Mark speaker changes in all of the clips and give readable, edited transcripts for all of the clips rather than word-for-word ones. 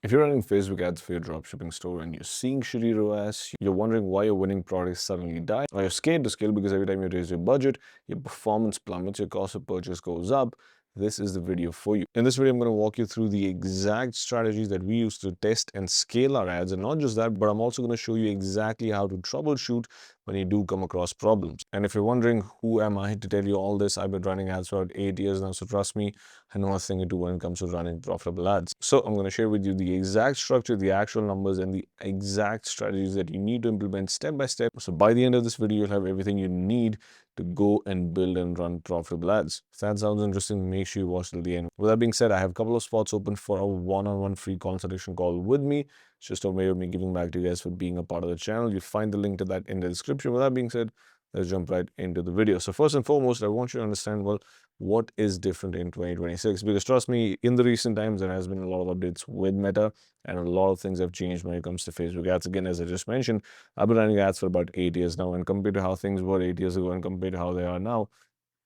Speaker 1: If you're running Facebook ads for your dropshipping store and you're seeing shitty ROAS, you're wondering why your winning products suddenly die, or you're scared to scale because every time you raise your budget, your performance plummets, your cost of purchase goes up, this is the video for you. In this video, I'm going to walk you through the exact strategies that we use to test and scale our ads. And not just that, but I'm also going to show you exactly how to troubleshoot when you do come across problems. And if you're wondering who am I to tell you all this, I've been running ads for about 8 years now, so trust me, I know a thing or two when it comes to running profitable ads. So I'm going to share with you the exact structure, the actual numbers, and the exact strategies that you need to implement step by step. So by the end of this video, you'll have everything you need to go and build and run profitable ads. If that sounds interesting, make sure you watch till the end. With that being said, I have a couple of spots open for a one-on-one free consultation call with me. It's just a way of me giving back to you guys for being a part of the channel. You'll find the link to that in the description. With that being said, let's jump right into the video. So first and foremost, I want you to understand, well, what is different in 2026? Because trust me, in the recent times, there has been a lot of updates with Meta and a lot of things have changed when it comes to Facebook ads. Again, as I just mentioned, I've been running ads for about 8 years now, and compared to how things were 8 years ago and compared to how they are now,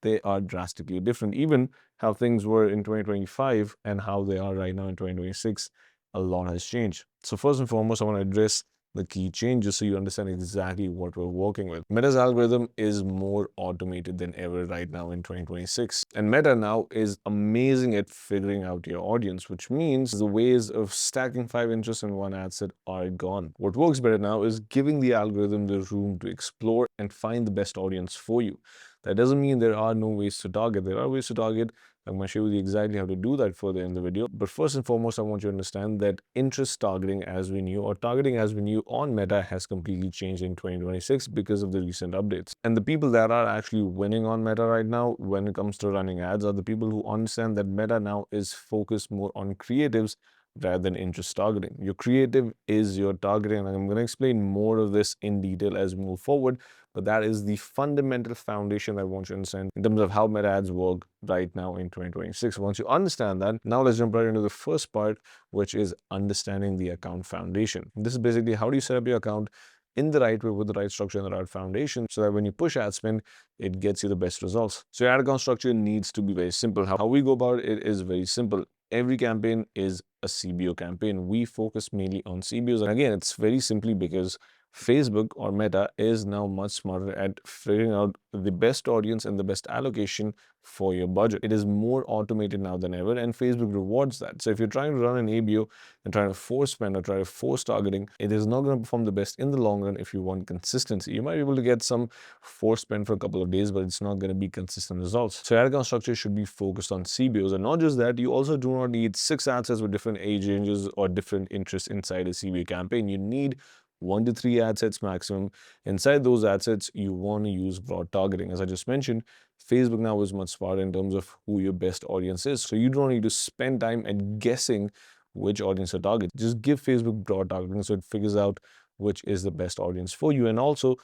Speaker 1: they are drastically different. Even how things were in 2025 and how they are right now in 2026, a lot has changed. So first and foremost, I want to address the key changes so you understand exactly what we're working with. Meta's algorithm is more automated than ever right now in 2026. And Meta now is amazing at figuring out your audience, which means the ways of stacking 5 interests in one ad set are gone. What works better now is giving the algorithm the room to explore and find the best audience for you. That doesn't mean there are no ways to target. There are ways to target. I'm going to show you exactly how to do that further in the video. But first and foremost, I want you to understand that interest targeting as we knew, or targeting as we knew on Meta, has completely changed in 2026 because of the recent updates. And the people that are actually winning on Meta right now when it comes to running ads are the people who understand that Meta now is focused more on creatives rather than interest targeting. Your creative is your targeting, and I'm going to explain more of this in detail as we move forward. But that is the fundamental foundation I want you to understand in terms of how Meta ads work right now in 2026. Once you understand that, now let's jump right into the first part, which is understanding the account foundation. This is basically how do you set up your account in the right way with the right structure and the right foundation so that when you push ad spend, it gets you the best results. So your ad account structure needs to be very simple. How we go about it is very simple. Every campaign is a CBO campaign. We focus mainly on CBOs. And again, it's very simply because Facebook or Meta is now much smarter at figuring out the best audience and the best allocation for your budget. It is more automated now than ever, and Facebook rewards that. So if you're trying to run an ABO and trying to force spend or try to force targeting, it is not going to perform the best in the long run if you want consistency. You might be able to get some force spend for a couple of days, but it's not going to be consistent results. So ad account structure should be focused on CBOs. And not just that, you also do not need 6 ad sets with different age ranges or different interests inside a CBO campaign. You need 1 to 3 ad sets maximum. Inside those ad sets, you want to use broad targeting. As I just mentioned, Facebook now is much smarter in terms of who your best audience is. So you don't need to spend time at guessing which audience to target. Just give Facebook broad targeting so it figures out which is the best audience for you. And also,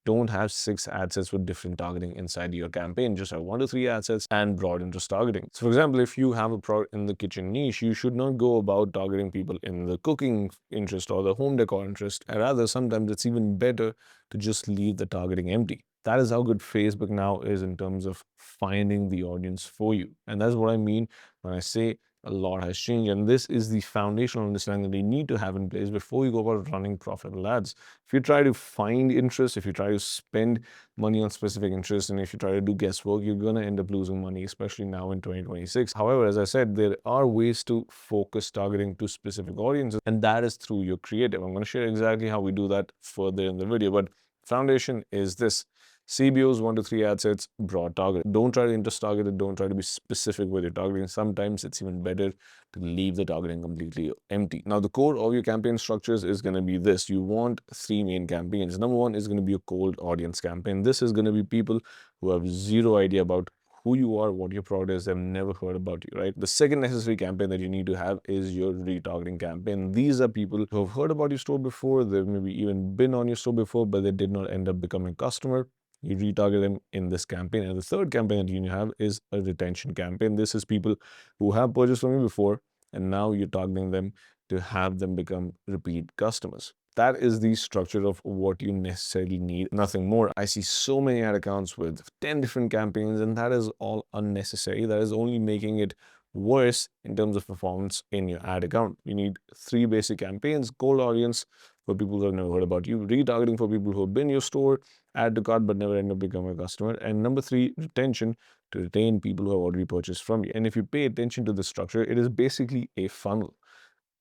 Speaker 1: don't have 6 ad sets with different targeting inside your campaign. Just have 1 to 3 ad sets and broad interest targeting. So for example, if you have a product in the kitchen niche, you should not go about targeting people in the cooking interest or the home decor interest. And rather, sometimes it's even better to just leave the targeting empty. That is how good Facebook now is in terms of finding the audience for you. And that's what I mean when I say a lot has changed, and this is the foundational understanding that you need to have in place before you go about running profitable ads. If you try to find interest, if you try to spend money on specific interests, and if you try to do guesswork, you're going to end up losing money, especially now in 2026. However, as I said, there are ways to focus targeting to specific audiences, and that is through your creative. I'm going to share exactly how we do that further in the video, but foundation is this: CBOs, 1 to 3 ad sets, broad target. Don't try to interest target it. Don't try to be specific with your targeting. Sometimes it's even better to leave the targeting completely empty. Now, the core of your campaign structures is going to be this. You want 3 main campaigns. Number 1 is going to be a cold audience campaign. This is going to be people who have zero idea about who you are, what your product is, they've never heard about you, right? The second necessary campaign that you need to have is your retargeting campaign. These are people who have heard about your store before, they've maybe even been on your store before, but they did not end up becoming a customer. You retarget them in this campaign. And the third campaign that you have is a retention campaign. This is people who have purchased from you before, and now you're targeting them to have them become repeat customers. That is the structure of what you necessarily need, nothing more. I see so many ad accounts with 10 different campaigns, and that is all unnecessary. That is only making it worse in terms of performance in your ad account. You need 3 basic campaigns: cold audience for people who have never heard about you, retargeting for people who have been in your store, add to cart but never end up becoming a customer, and number 3, retention, to retain people who have already purchased from you. And if you pay attention to the structure, it is basically a funnel.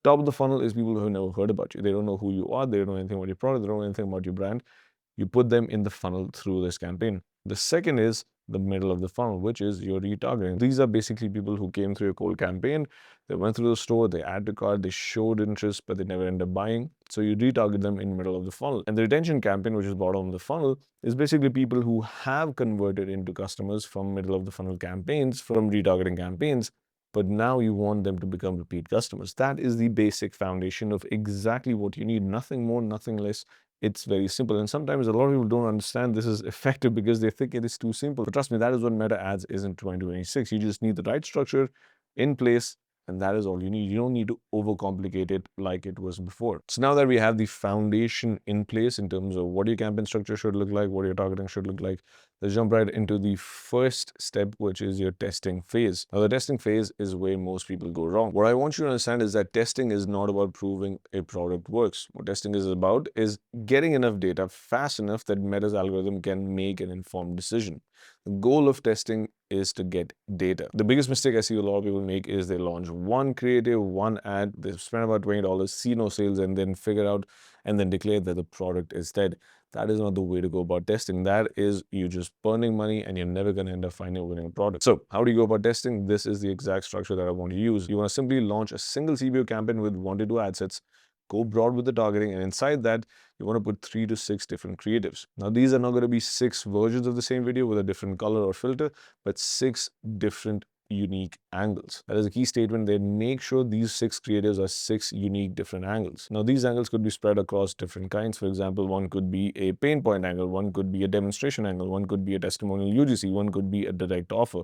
Speaker 1: Top of the funnel is people who have never heard about you. They don't know who you are. They don't know anything about your product. They don't know anything about your brand. You put them in the funnel through this campaign. The second is the middle of the funnel, which is your retargeting. These are basically people who came through a cold campaign. They went through the store, they add to cart, they showed interest, but they never end up buying. So you retarget them in the middle of the funnel. And the retention campaign, which is bottom of the funnel, is basically people who have converted into customers from middle of the funnel campaigns, from retargeting campaigns, but now you want them to become repeat customers. That is the basic foundation of exactly what you need. Nothing more, nothing less. It's very simple. And sometimes a lot of people don't understand this is effective because they think it is too simple. But trust me, that is what Meta Ads is in 2026. You just need the right structure in place, and that is all you need. You don't need to overcomplicate it like it was before. So now that we have the foundation in place in terms of what your campaign structure should look like, what your targeting should look like, let's jump right into the first step, which is your testing phase. Now, the testing phase is where most people go wrong. What I want you to understand is that testing is not about proving a product works. What testing is about is getting enough data fast enough that Meta's algorithm can make an informed decision. The goal of testing is to get data. The biggest mistake I see a lot of people make is they launch one creative, one ad, they spend about $20, see no sales, and then figure out and then declare that the product is dead. That is not the way to go about testing. That is you just burning money and you're never going to end up finding a winning product. So how do you go about testing? This is the exact structure that I want to use. You want to simply launch a single CBO campaign with 1 to 2 ad sets, go broad with the targeting, and inside that, you want to put 3 to 6 different creatives. Now, these are not going to be 6 versions of the same video with a different color or filter, but 6 different unique angles. That is a key statement. They make sure these 6 creatives are 6 unique different angles. Now, these angles could be spread across different kinds. For example, one could be a pain point angle, one could be a demonstration angle, one could be a testimonial UGC, one could be a direct offer.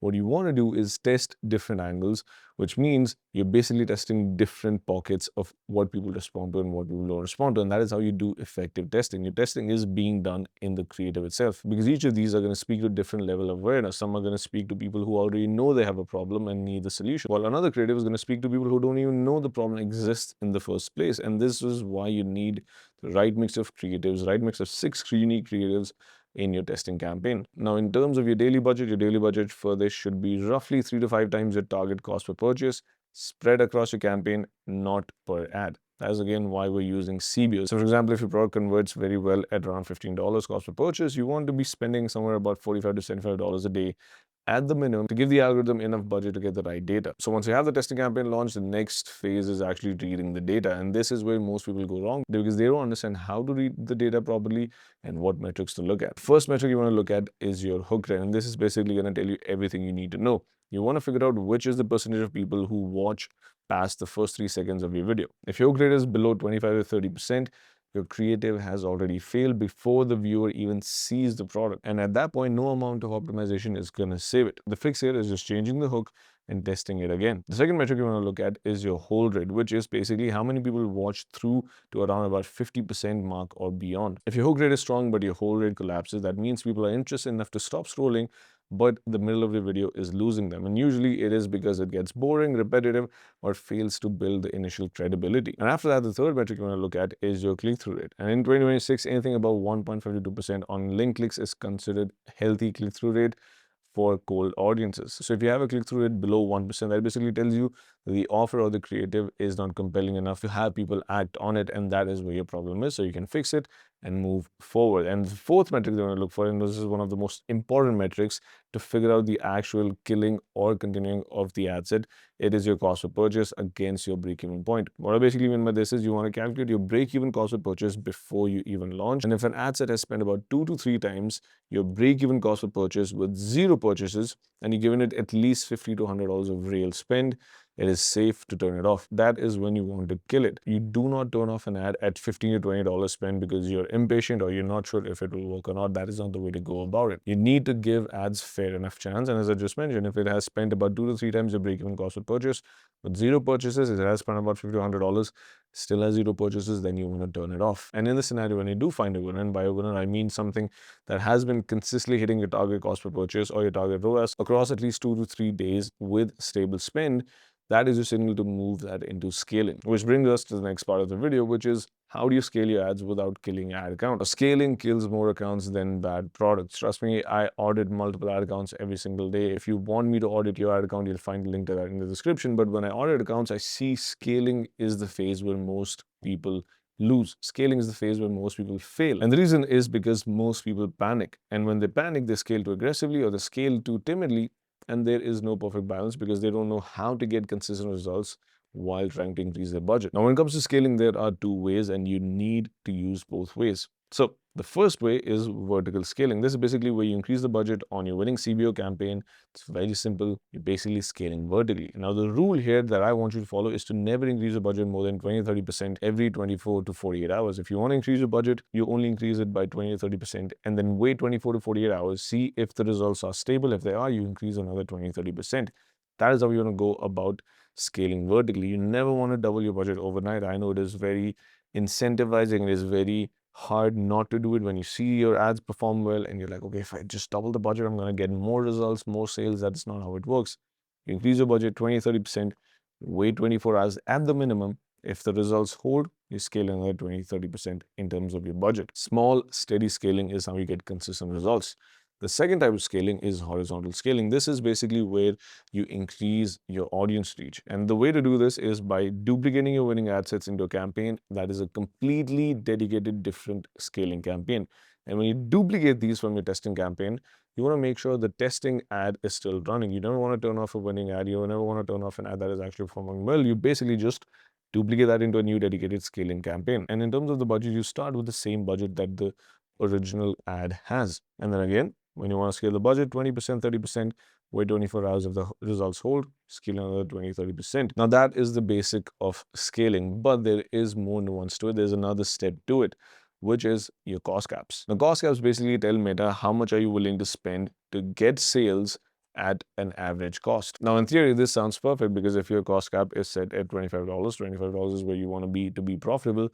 Speaker 1: What you want to do is test different angles, which means you're basically testing different pockets of what people respond to and what people don't respond to. And that is how you do effective testing. Your testing is being done in the creative itself, because each of these are going to speak to a different level of awareness. Some are going to speak to people who already know they have a problem and need the solution, while another creative is going to speak to people who don't even know the problem exists in the first place. And this is why you need the right mix of creatives, right mix of 6 unique creatives in your testing campaign. Now, in terms of your daily budget for this should be roughly 3 to 5 times your target cost per purchase, spread across your campaign, not per ad. That is again why we're using CBOs. So for example, if your product converts very well at around $15 cost per purchase, you want to be spending somewhere about $45 to $75 a day at the minimum to give the algorithm enough budget to get the right data. So once you have the testing campaign launched, the next phase is actually reading the data. And this is where most people go wrong, because they don't understand how to read the data properly and what metrics to look at. First metric you want to look at is your hook rate. And this is basically going to tell you everything you need to know. You want to figure out which is the percentage of people who watch past the first 3 seconds of your video. If your hook rate is below 25 to 30%, your creative has already failed before the viewer even sees the product. And at that point, no amount of optimization is going to save it. The fix here is just changing the hook and testing it again. The second metric you want to look at is your hold rate, which is basically how many people watch through to around about 50% mark or beyond. If your hook rate is strong but your hold rate collapses, that means people are interested enough to stop scrolling, but the middle of the video is losing them. And usually it is because it gets boring, repetitive, or fails to build the initial credibility. And after that, the third metric you want to look at is your click-through rate. And in 2026, anything above 1.52% on link clicks is considered healthy click-through rate for cold audiences. So if you have a click-through rate below 1%, that basically tells you the offer or the creative is not compelling enough to have people act on it, and that is where your problem is. So you can fix it and move forward. And the fourth metric they want to look for, and this is one of the most important metrics to figure out the actual killing or continuing of the ad set, it is your cost per purchase against your break-even point. What I basically mean by this is you want to calculate your break-even cost per purchase before you even launch. And if an ad set has spent about 2 to 3 times your break-even cost per purchase with 0 purchases, and you're giving it at least $50 to $100 of real spend, it is safe to turn it off. That is when you want to kill it. You do not turn off an ad at $15 to $20 spend because you're impatient or you're not sure if it will work or not. That is not the way to go about it. You need to give ads fair enough chance. And as I just mentioned, if it has spent about 2 to 3 times your break-even cost per purchase with 0 purchases, it has spent about $50 to $100, still has zero purchases, then you want to turn it off. And in the scenario when you do find a winner, and by a winner I mean something that has been consistently hitting your target cost per purchase or your target ROAS across at least 2 to 3 days with stable spend, that is your signal to move that into scaling. Which brings us to the next part of the video, which is how do you scale your ads without killing your ad account? Scaling kills more accounts than bad products. Trust me, I audit multiple ad accounts every single day. If you want me to audit your ad account, you'll find the link to that in the description. But when I audit accounts, I see scaling is the phase where most people lose. Scaling is the phase where most people fail. And the reason is because most people panic. And when they panic, they scale too aggressively or they scale too timidly. And there is no perfect balance because they don't know how to get consistent results while trying to increase their budget. Now, when it comes to scaling, there are two ways and you need to use both ways. So the first way is vertical scaling. This is basically where you increase the budget on your winning CBO campaign. It's very simple. You're basically scaling vertically. Now, the rule here that I want you to follow is to never increase your budget more than 20-30% every 24 to 48 hours. If you want to increase your budget, you only increase it by 20-30% and then wait 24 to 48 hours, see if the results are stable. If they are, you increase another 20-30%. That is how you want to go about scaling vertically. You never want to double your budget overnight. I know it is very incentivizing. It is very hard not to do it when you see your ads perform well and you're like, okay, if I just double the budget, I'm going to get more results, more sales. That's not how it works. You increase your budget 20-30%, wait 24 hours at the minimum. If the results hold, you scale another 20-30% in terms of your budget. Small, steady scaling is how you get consistent results. The second type of scaling is horizontal scaling. This is basically where you increase your audience reach. And the way to do this is by duplicating your winning ad sets into a campaign that is a completely dedicated, different scaling campaign. And when you duplicate these from your testing campaign, you want to make sure the testing ad is still running. You never want to turn off a winning ad. You never want to turn off an ad that is actually performing well. You basically just duplicate that into a new dedicated scaling campaign. And in terms of the budget, you start with the same budget that the original ad has. And then again, when you want to scale the budget, 20%, 30%, wait 24 hours if the results hold, scale another 20-30%. Now that is the basic of scaling, but there is more nuance to it. There's another step to it, which is your cost caps. Now cost caps basically tell Meta how much are you willing to spend to get sales at an average cost. Now in theory, this sounds perfect because if your cost cap is set at $25, $25 is where you want to be profitable.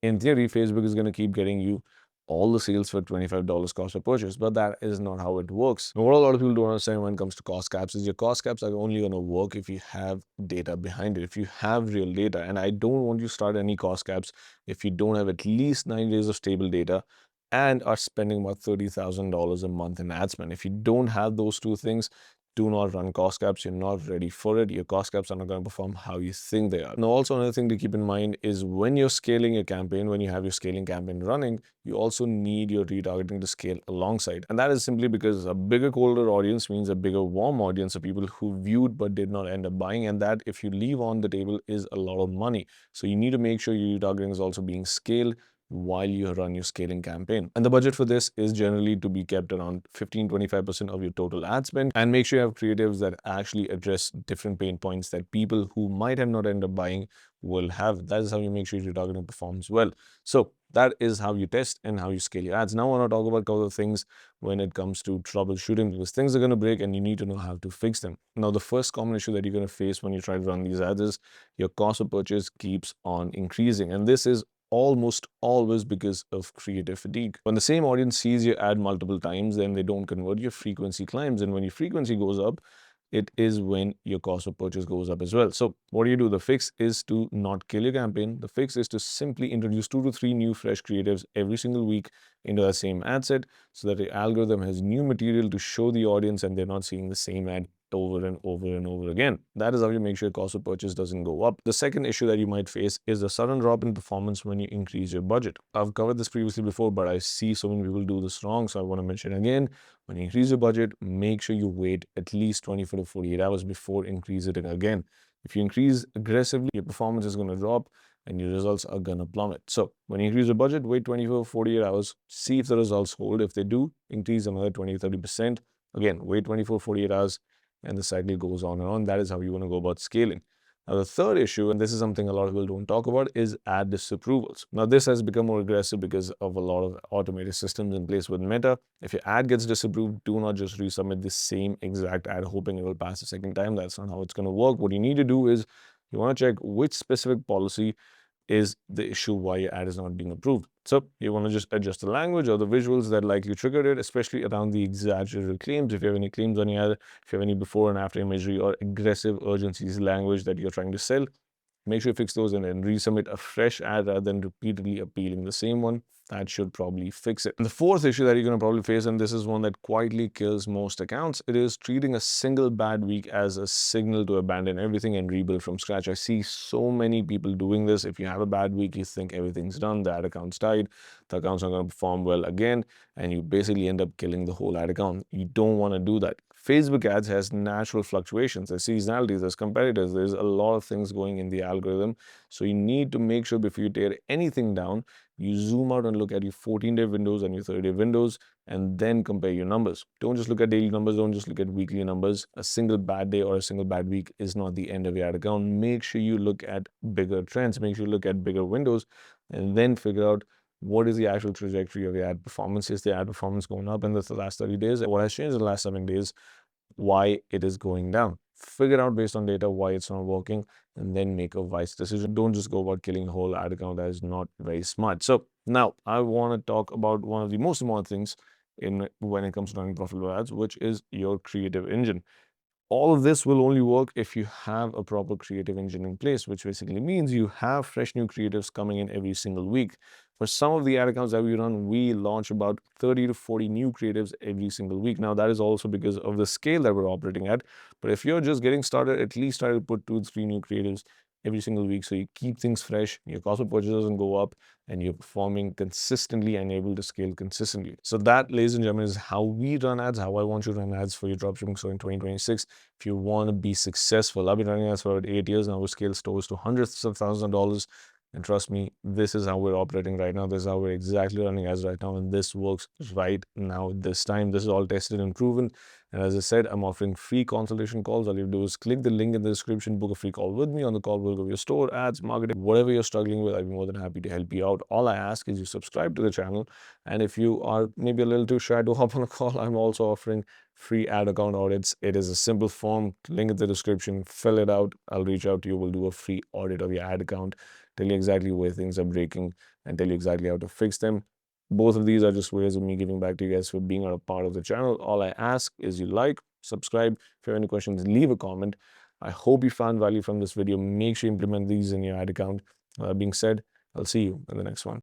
Speaker 1: In theory, Facebook is going to keep getting you all the sales for $25 cost of purchase, but that is not how it works. Now, what a lot of people don't understand when it comes to cost caps is your cost caps are only going to work if you have data behind it, if you have real data. And I don't want you to start any cost caps if you don't have at least 9 days of stable data and are spending about $30,000 a month in ad spend. If you don't have those two things, do not run cost caps. You're not ready for it. Your cost caps are not going to perform how you think they are. Now, also another thing to keep in mind is when you're scaling your campaign, when you have your scaling campaign running, you also need your retargeting to scale alongside. And that is simply because a bigger, colder audience means a bigger, warm audience of people who viewed but did not end up buying. And that, if you leave on the table, is a lot of money. So you need to make sure your retargeting is also being scaled while you run your scaling campaign. And the budget for this is generally to be kept around 15-25% of your total ad spend, and make sure you have creatives that actually address different pain points that people who might have not ended up buying will have. That is how you make sure your targeting performs well. So that is how you test and how you scale your ads. Now I want to talk about a couple of things when it comes to troubleshooting, because things are going to break and you need to know how to fix them. Now, the first common issue that you're going to face when you try to run these ads is your cost of purchase keeps on increasing. And this is almost always because of creative fatigue. When the same audience sees your ad multiple times, then they don't convert, your frequency climbs. And when your frequency goes up, it is when your cost of purchase goes up as well. So what do? The fix is to not kill your campaign. The fix is to simply introduce 2 to 3 new fresh creatives every single week into that same ad set so that the algorithm has new material to show the audience and they're not seeing the same ad over and over and over again. That is how you make sure cost of purchase doesn't go up. The second issue that you might face is the sudden drop in performance when you increase your budget. I've covered this previously before, but I see so many people do this wrong, so I want to mention it again. When you increase your budget, make sure you wait at least 24 to 48 hours before increasing it again. If you increase aggressively, your performance is going to drop and your results are going to plummet. So when you increase your budget, wait 24 to 48 hours, see if the results hold. If they do, increase another 20-30%. Again, wait 24 to 48 hours, and the cycle goes on and on. That is how you want to go about scaling. Now, the third issue, and this is something a lot of people don't talk about, is ad disapprovals. Now, this has become more aggressive because of a lot of automated systems in place with Meta. If your ad gets disapproved, do not just resubmit the same exact ad hoping it will pass a second time. That's not how it's going to work. What you need to do is you want to check which specific policy is the issue why your ad is not being approved. So you want to just adjust the language or the visuals that likely triggered it, especially around the exaggerated claims. If you have any claims on your ad, if you have any before and after imagery or aggressive urgencies language that you're trying to sell, make sure you fix those and then resubmit a fresh ad rather than repeatedly appealing the same one. That should probably fix it. And the fourth issue that you're going to probably face, and this is one that quietly kills most accounts, it is treating a single bad week as a signal to abandon everything and rebuild from scratch. I see so many people doing this. If you have a bad week, you think everything's done, the ad account's died, the account's not going to perform well again, and you basically end up killing the whole ad account. You don't want to do that. Facebook ads has natural fluctuations, there's seasonalities, there's competitors, there's a lot of things going in the algorithm. So you need to make sure before you tear anything down, you zoom out and look at your 14-day windows and your 30-day windows and then compare your numbers. Don't just look at daily numbers, don't just look at weekly numbers. A single bad day or a single bad week is not the end of your ad account. Make sure you look at bigger trends, make sure you look at bigger windows, and then figure out what is the actual trajectory of your ad performance. Is the ad performance going up in the last 30 days? What has changed in the last 7 days? Why it is going down? Figure out based on data why it's not working and then make a wise decision. Don't just go about killing a whole ad account. That is not very smart. So now I want to talk about one of the most important things when it comes to running profitable ads, which is your creative engine. All of this will only work if you have a proper creative engine in place, which basically means you have fresh new creatives coming in every single week. For some of the ad accounts that we run, we launch about 30 to 40 new creatives every single week. Now, that is also because of the scale that we're operating at. But if you're just getting started, at least try to put 2 to 3 new creatives every single week so you keep things fresh, your cost of purchase doesn't go up, and you're performing consistently and able to scale consistently. So that, ladies and gentlemen, is how we run ads, how I want you to run ads for your dropshipping store in 2026. If you want to be successful, I've been running ads for about 8 years now. We scale stores to hundreds of thousands of dollars. And trust me, this is how we're operating right now. This is how we're exactly running ads right now. And this works right now, this time. This is all tested and proven. And as I said, I'm offering free consultation calls. All you do is click the link in the description, book a free call with me. On the call, we'll go over your store, ads, marketing, whatever you're struggling with. I'd be more than happy to help you out. All I ask is you subscribe to the channel. And if you are maybe a little too shy to hop on a call, I'm also offering free ad account audits. It is a simple form, link in the description, fill it out. I'll reach out to you. We'll do a free audit of your ad account, tell you exactly where things are breaking and tell you exactly how to fix them. Both of these are just ways of me giving back to you guys for being a part of the channel. All I ask is you like, subscribe. If you have any questions, leave a comment. I hope you found value from this video. Make sure you implement these in your ad account. That being said, I'll see you in the next one.